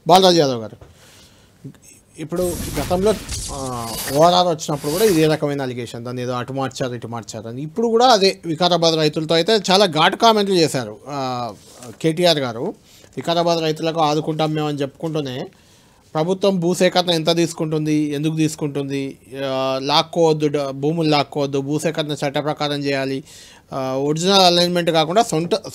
బాలరాజు యాదవ్ గారు, ఇప్పుడు గతంలో ఓఆర్ఆర్ వచ్చినప్పుడు కూడా ఇదే రకమైన అలిగేషన్, దాన్ని ఏదో అటు మార్చారు ఇటు మార్చారు అని. ఇప్పుడు కూడా అదే వికారాబాద్ రైతులతో అయితే చాలా ఘాటు కామెంట్లు చేశారు కేటీఆర్ గారు. వికారాబాద్ రైతులకు ఆదుకుంటాం మేమని చెప్పుకుంటూనే ప్రభుత్వం భూసేకరణ ఎంత తీసుకుంటుంది, ఎందుకు తీసుకుంటుంది, లాక్కోవద్దు, భూములు లాక్కోవద్దు, భూసేకరణ చట్ట ప్రకారం చేయాలి, ఒరిజినల్ అలైన్మెంట్ కాకుండా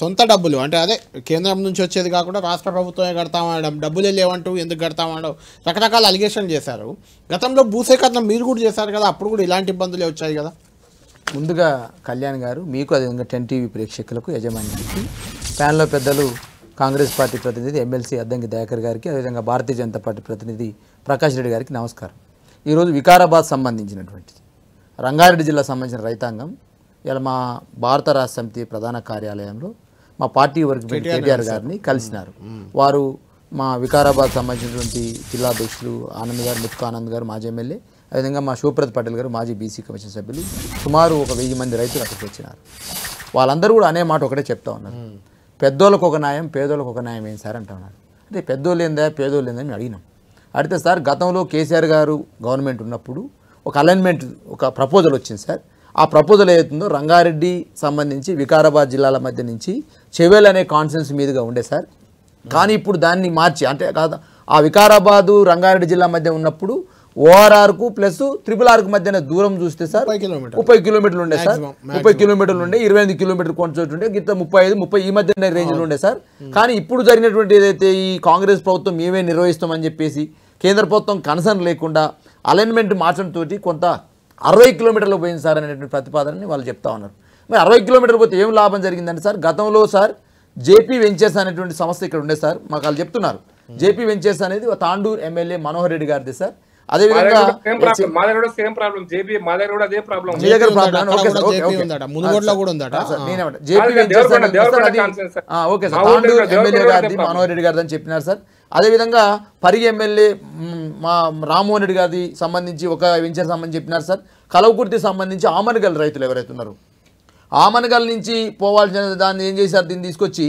సొంత డబ్బులు అంటే అదే కేంద్రం నుంచి వచ్చేది కాకుండా రాష్ట్ర ప్రభుత్వమే కడతామనడం, డబ్బులే లేవంటూ ఎందుకు కడతామనడం, రకరకాల అలిగేషన్లు చేశారు. గతంలో భూసేకరణ మీరు కూడా చేశారు కదా, అప్పుడు కూడా ఇలాంటి ఇబ్బందులే వచ్చాయి కదా. ముందుగా కళ్యాణ్ గారు మీకు, అదేవిధంగా 10 టీవీ ప్రేక్షకులకు, యజమానికి, ప్యానెల్లో పెద్దలు కాంగ్రెస్ పార్టీ ప్రతినిధి ఎమ్మెల్సీ అద్దంకి దయాకర్ గారికి, అదేవిధంగా భారతీయ జనతా పార్టీ ప్రతినిధి ప్రకాష్ రెడ్డి గారికి నమస్కారం. ఈరోజు వికారాబాద్ సంబంధించినటువంటిది రంగారెడ్డి జిల్లా సంబంధించిన రైతాంగం ఇలా మా భారత రాష్ట్ర సమితి ప్రధాన కార్యాలయంలో మా పార్టీ వర్క్ కేటీఆర్ గారిని కలిసినారు. వారు మా వికారాబాద్ సంబంధించినటువంటి జిల్లా అధ్యక్షులు ఆనంద్ గారు, ముత్తుక ఆనంద్ గారు మాజీ ఎమ్మెల్యే, అదేవిధంగా మా శివప్రద్ పటేల్ గారు మాజీ బీసీ కమిషన్ సభ్యులు, సుమారు 1000 మంది రైతులు అక్కడికి వచ్చినారు. వాళ్ళందరూ కూడా అనే మాట ఒకటే చెప్తా ఉన్నారు, పెద్దోళ్ళకు ఒక న్యాయం, పేదోళ్ళకు ఒక న్యాయం ఏంటి సార్ అంటున్నారు. అంటే పెద్దోళ్ళు ఏందా పేదోళ్ళు ఏందని మేము అడిగినాం. అడిగితే సార్ గతంలో కేసీఆర్ గారు గవర్నమెంట్ ఉన్నప్పుడు ఒక అలైన్మెంట్, ఒక ప్రపోజల్ వచ్చింది సార్. ఆ ప్రపోజల్ ఏదైతుందో రంగారెడ్డి సంబంధించి వికారాబాద్ జిల్లాల మధ్య నుంచి చెవెల్ అనే కాన్సెన్స్ మీదుగా ఉండే సార్. కానీ ఇప్పుడు దాన్ని మార్చి, అంటే ఆ వికారాబాదు రంగారెడ్డి జిల్లా మధ్య ఉన్నప్పుడు ఓఆర్ఆర్కు ప్లస్ RRRకు మధ్యన దూరం చూస్తే సార్ 30 కిలోమీటర్లు ఉండే సార్. 30 కిలోమీటర్లు ఉండే, 25 కిలోమీటర్లు కొంచెం ఉండే, గిత్త 30 ఈ మధ్య రేంజ్లో ఉండే సార్. కానీ ఇప్పుడు జరిగినటువంటి ఏదైతే ఈ కాంగ్రెస్ ప్రభుత్వం మేమే నిర్వహిస్తామని చెప్పేసి కేంద్ర ప్రభుత్వం కన్సర్న్ లేకుండా అలైన్మెంట్ మార్చడంతో కొంత 60 కిలోమీటర్లు పోయింది సార్ అనేటువంటి ప్రతిపాదనని వాళ్ళు చెప్తా ఉన్నారు. మరి 60 కిలోమీటర్లు పోతే ఏం లాభం జరిగిందంటే సార్, గతంలో సార్ జేపీ వెంచర్స్ అనేటువంటి సంస్థ ఇక్కడ ఉండే సార్, మాకు వాళ్ళు చెప్తున్నారు. జేపీ వెంచర్స్ అనేది తాండూరు ఎమ్మెల్యే మనోహర్ రెడ్డి గారిది సార్. అదేవిధంగా మనోహర్ రెడ్డి గారిది అని చెప్పినారు సార్. అదేవిధంగా పరిగి ఎమ్మెల్యే మా రామ్మోహన్ రెడ్డి గారిది సంబంధించి ఒక వెంచర్ సంబంధించి చెప్పినారు సార్. కలవకుర్తి సంబంధించి ఆమనగల్ రైతులు ఎవరైతే ఉన్నారో ఆమనగల్ నుంచి పోవాల్సిన దాన్ని ఏం చేశారు, దీన్ని తీసుకొచ్చి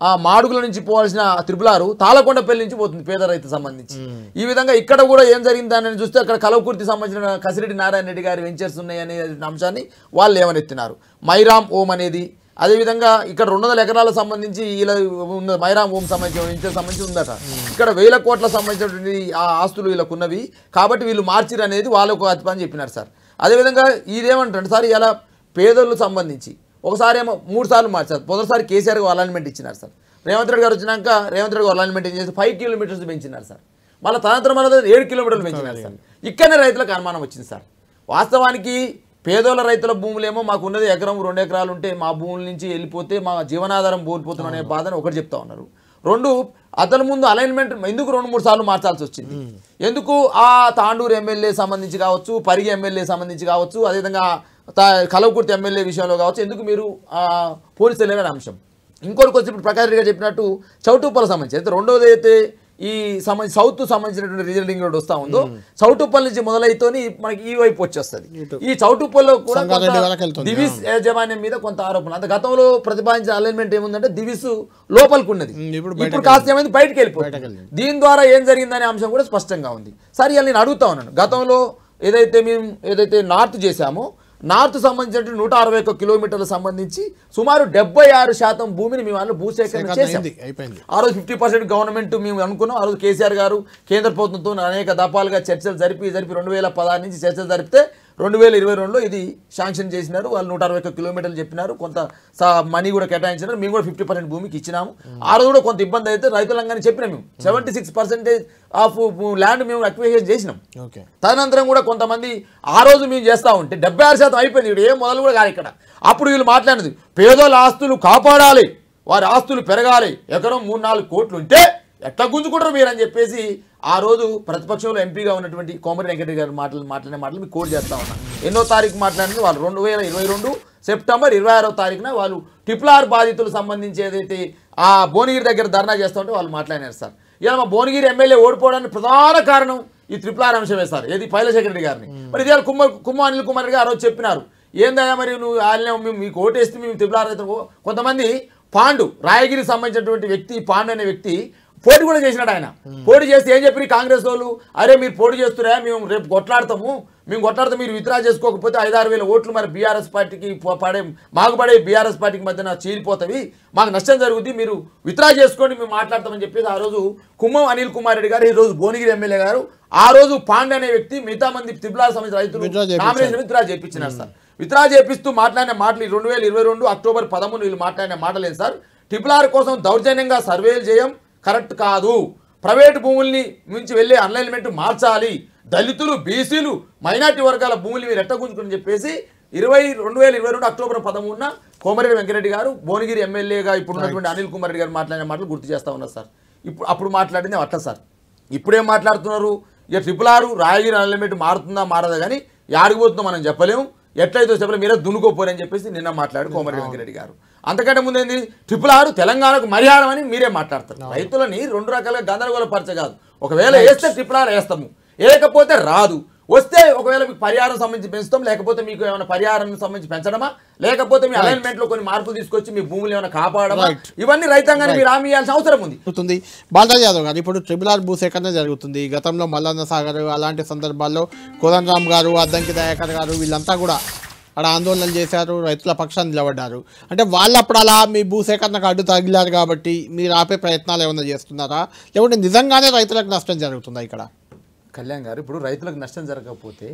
ఆ మాడుగుల నుంచి పోవాల్సిన RRR తాళకొండపల్లి నుంచి పోతుంది పేద రైతు సంబంధించి. ఈ విధంగా ఇక్కడ కూడా ఏం జరిగిందని చూస్తే అక్కడ కలవకుర్తి సంబంధించిన కసిరెడ్డి నారాయణ రెడ్డి గారి వెంచర్స్ ఉన్నాయనే అంశాన్ని వాళ్ళు ఏమనెత్తినారు. మైరామ్ ఓం అనేది, అదేవిధంగా ఇక్కడ 200 ఎకరాలకు సంబంధించి ఇలా ఉన్న మైరామ్ ఓం సంబంధించిన వెంచర్ సంబంధించి ఉందట. ఇక్కడ 1000 కోట్ల సంబంధించినటువంటి ఆ ఆస్తులు వీళ్ళకు ఉన్నవి కాబట్టి వీళ్ళు మార్చిరు అనేది వాళ్ళకు అతిపని చెప్పినారు సార్. అదేవిధంగా ఇదేమంటారు సార్, ఇలా పేదలకు సంబంధించి ఒకసారి ఏమో 3 సార్లు మార్చారు. మొదటిసారి కేసీఆర్ అలైన్మెంట్ ఇచ్చినారు సార్. రేవంత్ రెడ్డి గారు వచ్చినాక రేవంత్ రెడ్డి గారు అలైన్మెంట్ ఏం చేసి 5 కిలోమీటర్స్ పెంచినారు సార్. మళ్ళీ తనంతరం 7 కిలోమీటర్లు పెంచినారు సార్. ఇక్కడనే రైతులకు అనుమానం వచ్చింది సార్. వాస్తవానికి పేదోళ్ళ రైతుల భూములేమో మాకు ఉన్నది 1 ఎకరం 2 ఎకరాలు ఉంటే మా భూముల నుంచి వెళ్ళిపోతే మా జీవనాధారం కోల్పోతున్నాం అనే బాధను ఒకటి చెప్తా ఉన్నారు. 2 అతని ముందు అలైన్మెంట్ ఎందుకు 2-3 సార్లు మార్చాల్సి వచ్చింది, ఎందుకు ఆ తాండూరు ఎమ్మెల్యే సంబంధించి కావచ్చు, పరిగి ఎమ్మెల్యే సంబంధించి కావచ్చు, అదేవిధంగా కలవకుర్తి ఎమ్మెల్యే విషయంలో కావచ్చు, ఎందుకు మీరు పోలీసులు లేని అంశం. ఇంకొకరికి వచ్చి ఇప్పుడు ప్రకాష్ రెడ్డి గారు చెప్పినట్టు చౌటుప్పల సంబంధించి అయితే రెండోది అయితే ఈ సౌత్ సంబంధించినటువంటి రీజనలింగ్ రోడ్ వస్తూ ఉందో చౌటుప్పల్ నుంచి మొదలైతోని మనకి ఈ వైపు వచ్చేస్తుంది. ఈ చౌటుప్పల్లో కూడా దివిస్ యాజమాన్యం మీద కొంత ఆరోపణ. అంత గతంలో ప్రతిపాదించిన అలైన్మెంట్ ఏముందంటే దివిస్ లోపలికి ఉన్నది, ఇప్పుడు కాస్త ఏమైంది బయటకు వెళ్ళిపోతుంది. దీని ద్వారా ఏం జరిగిందనే అంశం కూడా స్పష్టంగా ఉంది. సరే ఇలా నేను అడుగుతా ఉన్నాను, గతంలో ఏదైతే నార్త్ చేశామో నార్త్ సంబంధించినటువంటి 161 కిలోమీటర్లకు సంబంధించి సుమారు 76% భూమిని మేము వాళ్ళు భూసేకరణ చేసాం. ఆ రోజు 50% గవర్నమెంట్ మేము అనుకున్నాం. ఆ రోజు కేసీఆర్ గారు కేంద్ర ప్రభుత్వంతో అనేక దఫాలుగా చర్చలు జరిపి 2016 నుంచి చర్చలు జరిపితే 2022లో ఇది శాంక్షన్ చేసినారు. వాళ్ళు 161 కిలోమీటర్లు చెప్పినారు, కొంత మనీ కూడా కేటాయించినారు. మేము కూడా 50% భూమికి ఇచ్చినాము. ఆ రోజు కూడా కొంత ఇబ్బంది అయితే రైతులంగానే చెప్పినాం. మేము 76% ఆఫ్ ల్యాండ్ మేము అక్విజిషన్ చేసినాం. తదనంతరం కూడా కొంతమంది ఆ రోజు మేము చేస్తూ ఉంటే 76% అయిపోయింది. ఇక్కడ ఏం మొదలు కూడా కాదు. ఇక్కడ అప్పుడు వీళ్ళు మాట్లాడినది పేదోళ్ళ ఆస్తులు కాపాడాలి, వారి ఆస్తులు పెరగాలి, ఎకరం 3-4 కోట్లు ఉంటే ఎట్లా గుంజుకుంటారు మీరు అని చెప్పేసి ఆ రోజు ప్రతిపక్షంలో ఎంపీగా ఉన్నటువంటి కోమటి వెంకటరెడ్డి గారు మాట్లాడిన మాటలు మీకు కోడ్ చేస్తా ఉన్నాను. ఎన్నో తారీఖు మాట్లాడినది వాళ్ళు 2022 సెప్టెంబర్ 26వ తారీఖున వాళ్ళు RRR బాధితులకు సంబంధించి ఏదైతే ఆ భువనగిరి దగ్గర ధర్నా చేస్తూ ఉంటే వాళ్ళు మాట్లాడినారు సార్. ఇలా మా భువనగిరి ఎమ్మెల్యే ఓడిపోవడానికి ప్రధాన కారణం ఈ RRR అంశమే సార్. ఏది పైలశేఖర రెడ్డి గారిని మరి ఇదే కుమ్మ అనిల్ కుమార్ గారు ఆ రోజు చెప్పినారు, ఏందయ్యా మరి నువ్వు మేము మీకు ఓటేస్తే మేము RRR అయితే కొంతమంది పాండు రాయగిరికి సంబంధించినటువంటి వ్యక్తి పాండు అనే వ్యక్తి పోటీ కూడా చేసినాడు ఆయన. పోటీ చేస్తే ఏం చెప్పి కాంగ్రెస్ వాళ్ళు, అరే మీరు పోటీ చేస్తున్నా మేము రేపు కొట్లాడతాము, మేము కొట్లాడితే మీరు విత్డ్రా చేసుకోకపోతే 5-6 వేల ఓట్లు మరి బీఆర్ఎస్ పార్టీకి మాకు పడే బీఆర్ఎస్ పార్టీకి మధ్యన చీలిపోతాయి, మాకు నష్టం జరుగుతుంది, మీరు విత్డ్రా చేసుకోండి మేము మాట్లాడతామని చెప్పేసి ఆ రోజు కుమ్మం అనిల్ కుమార్ రెడ్డి గారు, ఈ రోజు భువనగిరి ఎమ్మెల్యే గారు, ఆ రోజు పాండే అనే వ్యక్తి మిగతా మంది త్రిపుల సంబంధించిన రైతులు నామినేషన్ విత్డ్రా చేయించినారు సార్. విత్డ్రా చేపిస్తూ మాట్లాడిన మాటలు 2022 అక్టోబర్ 13 వీళ్ళు మాట్లాడిన మాటలేదు సార్. ట్రిపుల్ కోసం దౌర్జన్యంగా సర్వేలు చేయం కరెక్ట్ కాదు, ప్రైవేటు భూముల్ని నుంచి వెళ్ళే అన్లైన్మెంట్ మార్చాలి, దళితులు బీసీలు మైనార్టీ వర్గాల భూములు మీరు ఎట్టగుంజుకుని చెప్పేసి 2022 అక్టోబర్ 13 కోమరెడ్డి వెంకరెడ్డి గారు భువనగిరి ఎమ్మెల్యేగా ఇప్పుడు ఉన్నటువంటి అనిల్ కుమార్ రెడ్డి గారు మాట్లాడిన మాటలు గుర్తు చేస్తా ఉన్నారు సార్. అప్పుడు మాట్లాడింది అట్లా సార్. ఇప్పుడేం మాట్లాడుతున్నారు, ఇక ట్రిపుల్ రాయగిరి అన్లైన్మెంట్ మారుతుందా మారదా కానీ ఆడిపోతుందో మనం చెప్పలేము, ఎట్లయితే చెప్పలేదు, మీరే దున్నుకోపోరని చెప్పేసి నిన్న మాట్లాడు కోమరెడ్డి వెంకరెడ్డి గారు. అంతకంటే ముందు ఏంది, ట్రిపుల్ తెలంగాణకు మర్యాదం అని మీరే మాట్లాడతారు. రైతులని 2 రకాలుగా గందరగోళపరచ కాదు, ఒకవేళ వేస్తే ట్రిపుల్ వేస్తాము, వేయకపోతే రాదు, వస్తే ఒకవేళ మీకు పరిహారం సంబంధించి పెంచుతాం, లేకపోతే మీకు ఏమైనా పరిహారం సంబంధించి పెంచడమా, లేకపోతే మీ అలైన్మెంట్ లో కొన్ని మార్పులు తీసుకొచ్చి మీ భూములు ఏమైనా కాపాడమా, ఇవన్నీ రైతాంగాన్ని మీరు హామీ ఇవ్వాల్సిన అవసరం ఉంది. బాలరాజ్ యాదవ్ గారు, ఇప్పుడు ట్రిపుల్ భూసేకరణ జరుగుతుంది. గతంలో మల్లన్న సాగర్ అలాంటి సందర్భాల్లో కోదండరామ్ గారు, అద్దంకి దయాకర్ గారు వీళ్ళంతా కూడా అక్కడ ఆందోళనలు చేశారు, రైతుల పక్షాన్ని నిలబడ్డారు. అంటే వాళ్ళు అప్పుడు అలా మీ భూసేకరణకు అడ్డు తగిలారు కాబట్టి మీరు ఆపే ప్రయత్నాలు ఏమైనా చేస్తున్నారా, లేకుంటే నిజంగానే రైతులకు నష్టం జరుగుతుందా? ఇక్కడ కళ్యాణ్ గారు, ఇప్పుడు రైతులకు నష్టం జరగకపోతే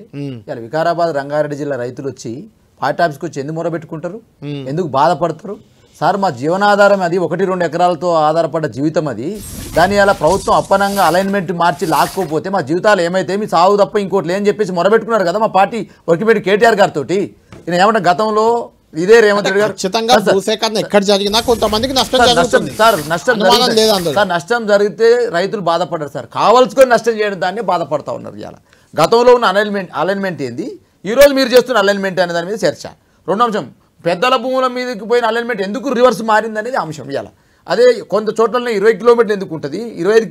ఇలా వికారాబాద్ రంగారెడ్డి జిల్లా రైతులు వచ్చి పార్టీ ఆఫీస్కి వచ్చి ఎందుకు మొరబెట్టుకుంటారు, ఎందుకు బాధపడతారు? సార్ మా జీవనాధారం అది 1-2 ఎకరాలతో ఆధారపడ్డ జీవితం అది, దాని అలా ప్రభుత్వం అప్పనంగా అలైన్మెంట్ మార్చి లాక్కోపోతే మా జీవితాలు ఏమైతే మీ సాగు తప్ప ఇంకోటి ఏం చెప్పేసి మొరబెట్టుకున్నారు కదా మా పార్టీ వర్కిపెట్టి కేటీఆర్ గారితో. నేను ఏమంటే గతంలో ఇదే రేవంత్ రెడ్డి గారు ఎక్కడ జరిగినా కొంతమందికి నష్టం జరిగితే రైతులు బాధపడ్డారు సార్, కావాల్సుకొని నష్టం చేయడం దాన్ని బాధపడతా ఉన్నారు. ఇవాళ గతంలో ఉన్న అలైన్మెంట్ ఏంది, ఈ రోజు మీరు చేస్తున్న అలైన్మెంట్ అనే దాని మీద చర్చ. రెండో అంశం, పెద్దల భూముల మీదకి పోయిన అలైన్మెంట్ ఎందుకు రివర్స్ మారింది అనేది అంశం. ఇవాళ అదే కొంత చోట్ల 20 కిలోమీటర్లు ఎందుకు ఉంటుంది, 30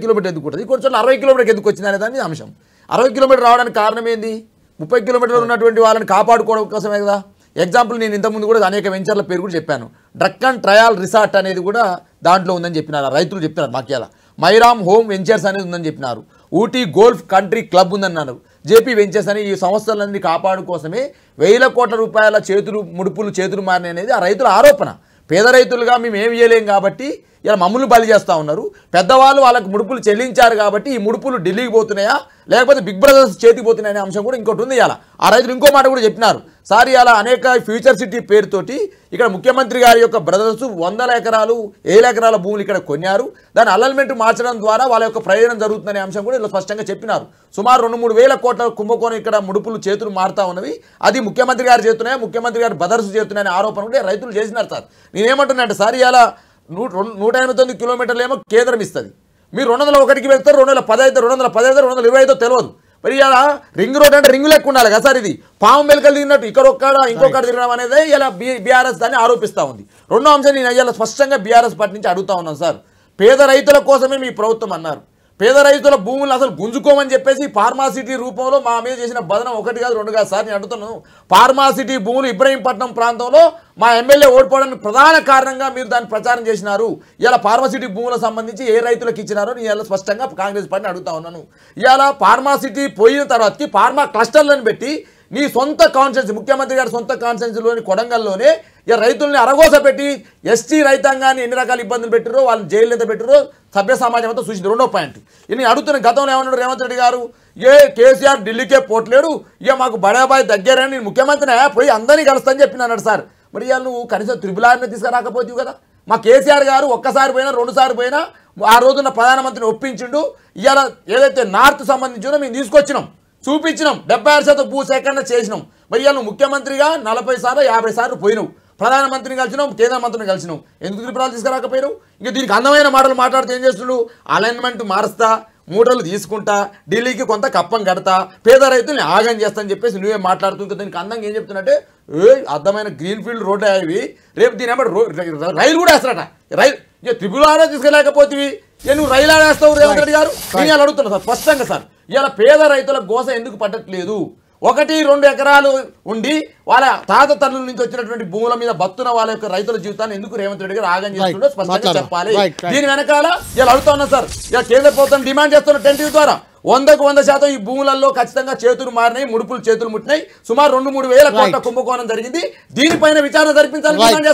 కిలోమీటర్లు ఎందుకు ఉంటుంది, కొన్ని చోట్ల 60 కిలోమీటర్కి ఎందుకు వచ్చింది అనే దాని అంశం. 60 కిలోమీటర్ రావడానికి కారణం ఏంది, 30 కిలోమీటర్లు ఉన్నటువంటి వాళ్ళని కాపాడుకోవడం కోసమే కదా. ఎగ్జాంపుల్ నేను ఇంతకుముందు కూడా అనేక వెంచర్ల పేరు కూడా చెప్పాను. డ్రక్ అండ్ ట్రయల్ రిసార్ట్ అనేది కూడా దాంట్లో ఉందని చెప్పినారు రైతులు, చెప్తున్నారు మాకు. ఇలా మైరామ్ హోమ్ వెంచర్స్ అనేది ఉందని చెప్పినారు, ఊటీ గోల్ఫ్ కంట్రీ క్లబ్ ఉందన్నారు, జేపీ వెంచర్స్ అని ఈ సంస్థలన్నీ కాపాడుకోసమే 1000 కోట్ల రూపాయల చేతులు మారినాయి అనేది ఆ రైతుల ఆరోపణ. పేద రైతులుగా మేము ఏమి చేయలేం కాబట్టి ఇలా మమ్మల్ని బలి చేస్తూ ఉన్నారు, పెద్దవాళ్ళు వాళ్ళకి ముడుపులు చెల్లించారు కాబట్టి ఈ ముడుపులు ఢిల్లీకి పోతున్నాయా లేకపోతే బిగ్ బ్రదర్స్ చేతికి పోతున్నాయనే అంశం కూడా ఇంకోటి ఉంది. ఇలా ఆ రైతులు ఇంకో మాట కూడా చెప్పినారు సార్, ఇలా అనేక ఫ్యూచర్ సిటీ పేరుతోటి ఇక్కడ ముఖ్యమంత్రి గారి యొక్క బ్రదర్స్ 100 ఎకరాలు 1000 ఎకరాల భూములు ఇక్కడ కొన్నారు, దాని అలైన్మెంట్ మార్చడం ద్వారా వాళ్ళ యొక్క ప్రయోజనం జరుగుతుందనే అంశం కూడా ఇలా స్పష్టంగా చెప్పినారు. సుమారు 2-3 వేల కోట్ల కుంభకోణం ఇక్కడ ముడుపులు చేతులు మారుతా ఉన్నవి, అది ముఖ్యమంత్రి గారు చేస్తున్నాయి, ముఖ్యమంత్రి గారు బ్రదర్స్ చేస్తున్నాయనే ఆరోపణ కూడా రైతులు చేసినారు సార్. నేనేమంటున్నా అంటే సార్, ఇలా 189 కిలోమీటర్లు ఏమో కేంద్రం ఇస్తుంది, మీరు 201కి వెళ్తారు, 210 అయితే 210 అయితే 220 అయితే తెలియదు. మరి ఇలా రింగ్ రోడ్ అంటే రింగు లెక్క ఉండాలి కదా సార్, ఇది పాము మెలకలు తిరిగినట్టు ఇక్కడ ఇంకొకటి తిరగడం అనేది ఇలా బీఆర్ఎస్ దాన్ని ఆరోపిస్తూ ఉంది. రెండో అంశం నేను ఇలా స్పష్టంగా బీఆర్ఎస్ పార్టీ నుంచి అడుగుతా ఉన్నాను సార్, పేద రైతుల కోసమే మీ ప్రభుత్వం అన్నారు, పేద రైతుల భూములు అసలు గుంజుకోమని చెప్పేసి ఫార్మాసిటీ రూపంలో మా మీద చేసిన బదనం 1 కాదు 2 కాదు సార్. నేను అడుగుతున్నాను, ఫార్మాసిటీ భూములు ఇబ్రహీంపట్నం ప్రాంతంలో మా ఎమ్మెల్యే ఓడిపోవడానికి ప్రధాన కారణంగా మీరు దాన్ని ప్రచారం చేసినారు. ఇలా ఫార్మాసిటీ భూములకు సంబంధించి ఏ రైతులకు ఇచ్చినారో నేను ఇలా స్పష్టంగా కాంగ్రెస్ పార్టీని అడుగుతా ఉన్నాను. ఇలా ఫార్మాసిటీ పోయిన తర్వాతకి ఫార్మా క్లస్టర్లను పెట్టి నీ సొంత కాన్స్టిట్యున్సీ, ముఖ్యమంత్రి గారి సొంత కాన్స్టిట్యున్సీలోని కొడంగల్లోనే ఇక రైతుల్ని అరగోస పెట్టి ఎస్టీ రైతాంగాన్ని ఎన్ని రకాల ఇబ్బందులు పెట్టారో, వాళ్ళని జైలు ఎంత పెట్టారో సభ్య సమాజం అంతా చూసింది. రెండో పాయింట్, నేను అడుగుతున్న గతంలో ఏమన్నాడు రేవంత్ రెడ్డి గారు, కేసీఆర్ ఢిల్లీకే పోట్లేడు, ఇక మాకు బడాబాయ్ దగ్గరని నేను ముఖ్యమంత్రిని పోయి అందరినీ కలుస్తాను చెప్పిన అన్నాడు సార్. మరి ఇవాళ నువ్వు కనీసం త్రిపులారిని తీసుకురాకపోతావు కదా. మా కేసీఆర్ గారు ఒక్కసారి పోయినా 2 సార్లు పోయినా ఆ రోజున్న ప్రధానమంత్రిని ఒప్పించిండు. ఇవాళ ఏదైతే నార్త్ సంబంధించిందో మేము తీసుకొచ్చినాం, చూపించినాం, 76% భూసేకరణ చేసినాం. మరి ఇవాళ నువ్వు ముఖ్యమంత్రిగా 40 సార్లు 50 సార్లు పోయినావు, ప్రధానమంత్రిని కలిసినావు, కేంద్ర మంత్రిని కలిసినావు, ఎందుకు త్రిపురాలు తీసుకురాకపోయినావు? ఇంకా దీనికి అందమైన మాటలు మాట్లాడితే ఏం చేస్తున్నాడు, అలైన్మెంట్ మారుస్తా, మూటలు తీసుకుంటా, ఢిల్లీకి కొంత కప్పం కడతా, పేద రైతుల్ని ఆగం చేస్తా అని చెప్పేసి నువ్వే మాట్లాడుతుంటే దీనికి అందంగా ఏం చెప్తున్నట్టే, అర్థమైన గ్రీన్ ఫీల్డ్ రోడ్డు అవి రేపు దీని రైలు కూడా వేస్తారట. రైలు ఇక త్రిపురాలో తీసుకెళ్ళకపోతే నువ్వు రైలు ఆడేస్తావు రేవంత్ రెడ్డి గారు. నేను అడుగుతున్నా సార్ స్పష్టంగా సార్, ఇలా పేద రైతుల గోస ఎందుకు పట్టట్లేదు? 1-2 ఎకరాలు ఉండి వాళ్ళ తాత తల్లుల నుంచి వచ్చినటువంటి భూముల మీద బతున్న వాళ్ళ యొక్క రైతుల జీవితాన్ని ఎందుకు రేవంత్ రెడ్డి గారు ఆగం చేస్తుండో స్పష్టంగా చెప్పాలి. దీని వెనకాల ఇలా అడుగుతున్నా సార్, ఇలా కేంద్ర ప్రభుత్వం డిమాండ్ చేస్తున్న 10 ద్వారా 100% ఈ భూములలో ఖచ్చితంగా చేతులు మారినాయి, ముడుపులు చేతులు ముట్టినాయి. సుమారు 2-3 వేల కోట్ల కుంభకోణం జరిగింది. దీనిపైన విచారణ జరిపించాలని డిమాండ్